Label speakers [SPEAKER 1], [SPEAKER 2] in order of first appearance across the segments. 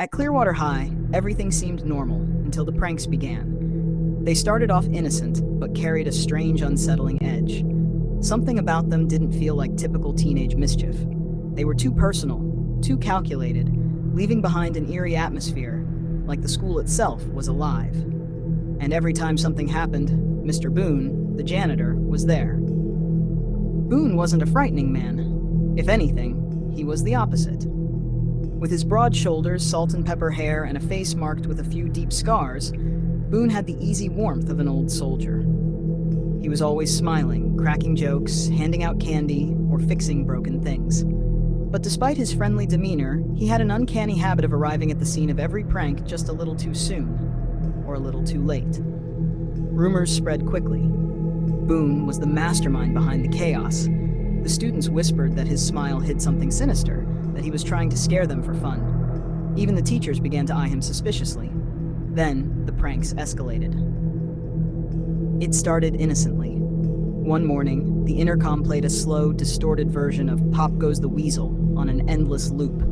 [SPEAKER 1] At Clearwater High, everything seemed normal until the pranks began. They started off innocent, but carried a strange, unsettling edge. Something about them didn't feel like typical teenage mischief. They were too personal, too calculated, leaving behind an eerie atmosphere, like the school itself was alive. And every time something happened, Mr. Boone, the janitor, was there. Boone wasn't a frightening man. If anything, he was the opposite. With his broad shoulders, salt and pepper hair, and a face marked with a few deep scars, Boone had the easy warmth of an old soldier. He was always smiling, cracking jokes, handing out candy, or fixing broken things. But despite his friendly demeanor, he had an uncanny habit of arriving at the scene of every prank just a little too soon, or a little too late. Rumors spread quickly. Boone was the mastermind behind the chaos. The students whispered that his smile hid something sinister, that he was trying to scare them for fun. Even the teachers began to eye him suspiciously. Then, the pranks escalated. It started innocently. One morning, the intercom played a slow, distorted version of Pop Goes the Weasel on an endless loop.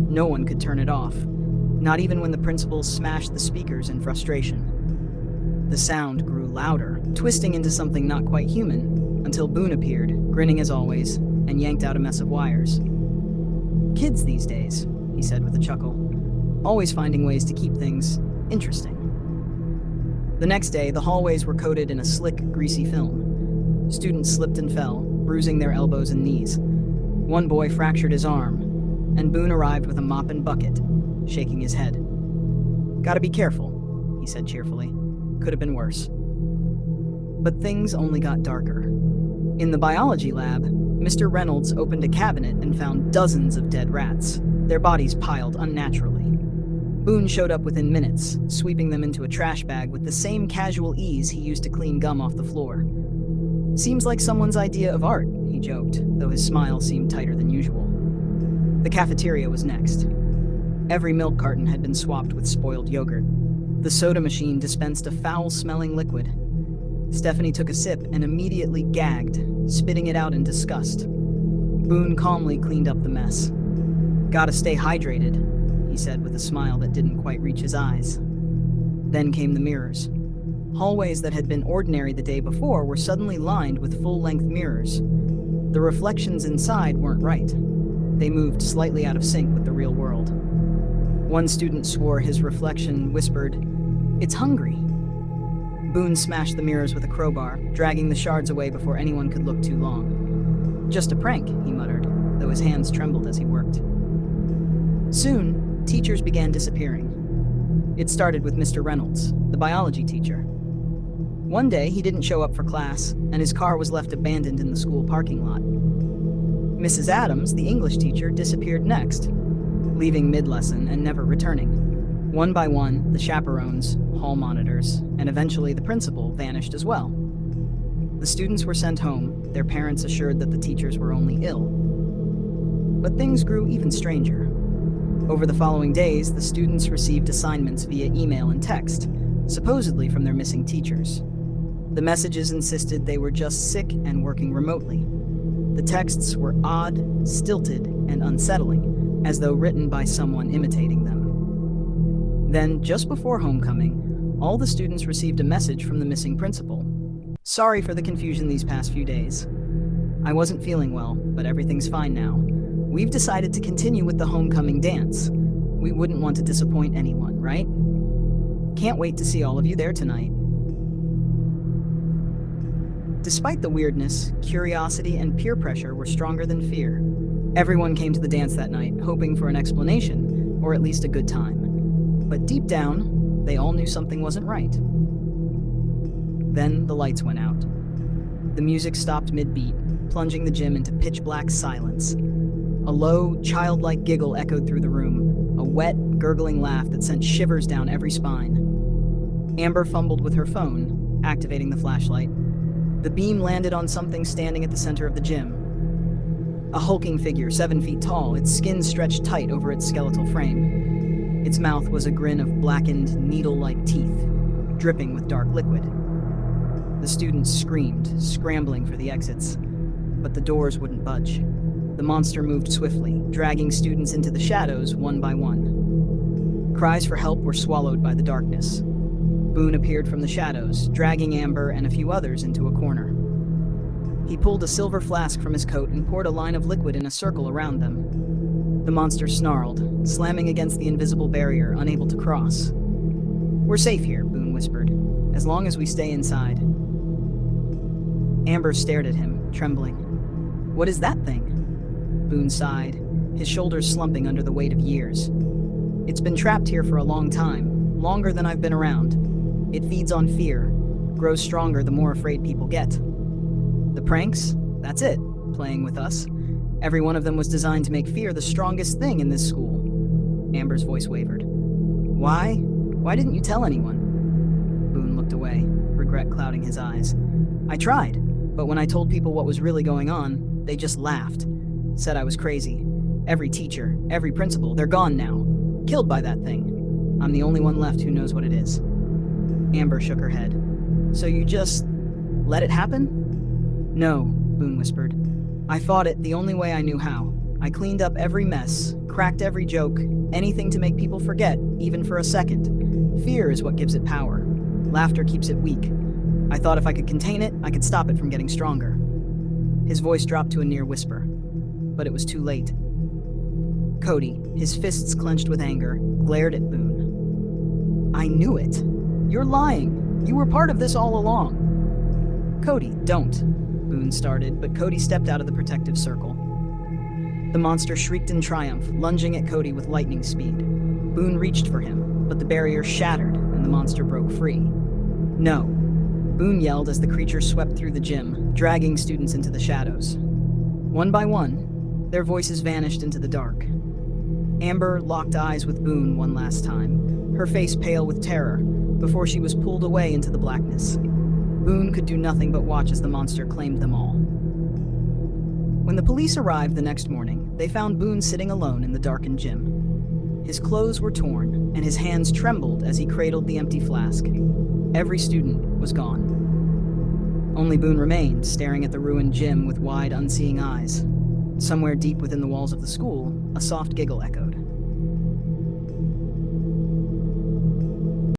[SPEAKER 1] No one could turn it off, not even when the principal smashed the speakers in frustration. The sound grew louder, twisting into something not quite human, until Boone appeared, grinning as always, and yanked out a mess of wires. "Kids these days," he said with a chuckle, "always finding ways to keep things interesting." The next day, the hallways were coated in a slick, greasy film. Students slipped and fell, bruising their elbows and knees. One boy fractured his arm, and Boone arrived with a mop and bucket, shaking his head. "Gotta be careful," he said cheerfully. "Could have been worse." But things only got darker. In the biology lab, Mr. Reynolds opened a cabinet and found dozens of dead rats, their bodies piled unnaturally. Boone showed up within minutes, sweeping them into a trash bag with the same casual ease he used to clean gum off the floor. "Seems like someone's idea of art," he joked, though his smile seemed tighter than usual. The cafeteria was next. Every milk carton had been swapped with spoiled yogurt. The soda machine dispensed a foul-smelling liquid. Stephanie took a sip and immediately gagged, spitting it out in disgust. Boone calmly cleaned up the mess. "Gotta stay hydrated," he said with a smile that didn't quite reach his eyes. Then came the mirrors. Hallways that had been ordinary the day before were suddenly lined with full-length mirrors. The reflections inside weren't right. They moved slightly out of sync with the real world. One student swore his reflection whispered, "It's hungry." Boone smashed the mirrors with a crowbar, dragging the shards away before anyone could look too long. "Just a prank," he muttered, though his hands trembled as he worked. Soon, teachers began disappearing. It started with Mr. Reynolds, the biology teacher. One day, he didn't show up for class, and his car was left abandoned in the school parking lot. Mrs. Adams, the English teacher, disappeared next, leaving mid-lesson and never returning. One by one, the chaperones, hall monitors, and eventually the principal vanished as well. The students were sent home, their parents assured that the teachers were only ill. But things grew even stranger. Over the following days, the students received assignments via email and text, supposedly from their missing teachers. The messages insisted they were just sick and working remotely. The texts were odd, stilted, and unsettling, as though written by someone imitating them. Then, just before homecoming, all the students received a message from the missing principal. "Sorry for the confusion these past few days. I wasn't feeling well, but everything's fine now. We've decided to continue with the homecoming dance. We wouldn't want to disappoint anyone, right? Can't wait to see all of you there tonight." Despite the weirdness, curiosity and peer pressure were stronger than fear. Everyone came to the dance that night, hoping for an explanation, or at least a good time. But deep down, they all knew something wasn't right. Then the lights went out. The music stopped mid-beat, plunging the gym into pitch-black silence. A low, childlike giggle echoed through the room, a wet, gurgling laugh that sent shivers down every spine. Amber fumbled with her phone, activating the flashlight. The beam landed on something standing at the center of the gym. A hulking figure, 7 feet tall, its skin stretched tight over its skeletal frame. Its mouth was a grin of blackened, needle-like teeth, dripping with dark liquid. The students screamed, scrambling for the exits, but the doors wouldn't budge. The monster moved swiftly, dragging students into the shadows one by one. Cries for help were swallowed by the darkness. Boone appeared from the shadows, dragging Amber and a few others into a corner. He pulled a silver flask from his coat and poured a line of liquid in a circle around them. The monster snarled, slamming against the invisible barrier, unable to cross. "We're safe here," Boone whispered, "as long as we stay inside." Amber stared at him, trembling. "What is that thing?" Boone sighed, his shoulders slumping under the weight of years. "It's been trapped here for a long time, longer than I've been around. It feeds on fear, grows stronger the more afraid people get. The pranks? That's it, playing with us. Every one of them was designed to make fear the strongest thing in this school." Amber's voice wavered. "Why? Why didn't you tell anyone?" Boone looked away, regret clouding his eyes. "I tried, but when I told people what was really going on, they just laughed. Said I was crazy. Every teacher, every principal, they're gone now. Killed by that thing. I'm the only one left who knows what it is." Amber shook her head. "So you just let it happen?" "No," Boone whispered. "I fought it the only way I knew how. I cleaned up every mess, cracked every joke, anything to make people forget, even for a second. Fear is what gives it power. Laughter keeps it weak. I thought if I could contain it, I could stop it from getting stronger." His voice dropped to a near whisper, but it was too late. Cody, his fists clenched with anger, glared at Boone. "I knew it. You're lying. You were part of this all along." "Cody, don't," Boone started, but Cody stepped out of the protective circle. The monster shrieked in triumph, lunging at Cody with lightning speed. Boone reached for him, but the barrier shattered and the monster broke free. "No," Boone yelled as the creature swept through the gym, dragging students into the shadows. One by one, their voices vanished into the dark. Amber locked eyes with Boone one last time, her face pale with terror, before she was pulled away into the blackness. Boone could do nothing but watch as the monster claimed them all. When the police arrived the next morning, they found Boone sitting alone in the darkened gym. His clothes were torn, and his hands trembled as he cradled the empty flask. Every student was gone. Only Boone remained, staring at the ruined gym with wide, unseeing eyes. Somewhere deep within the walls of the school, a soft giggle echoed.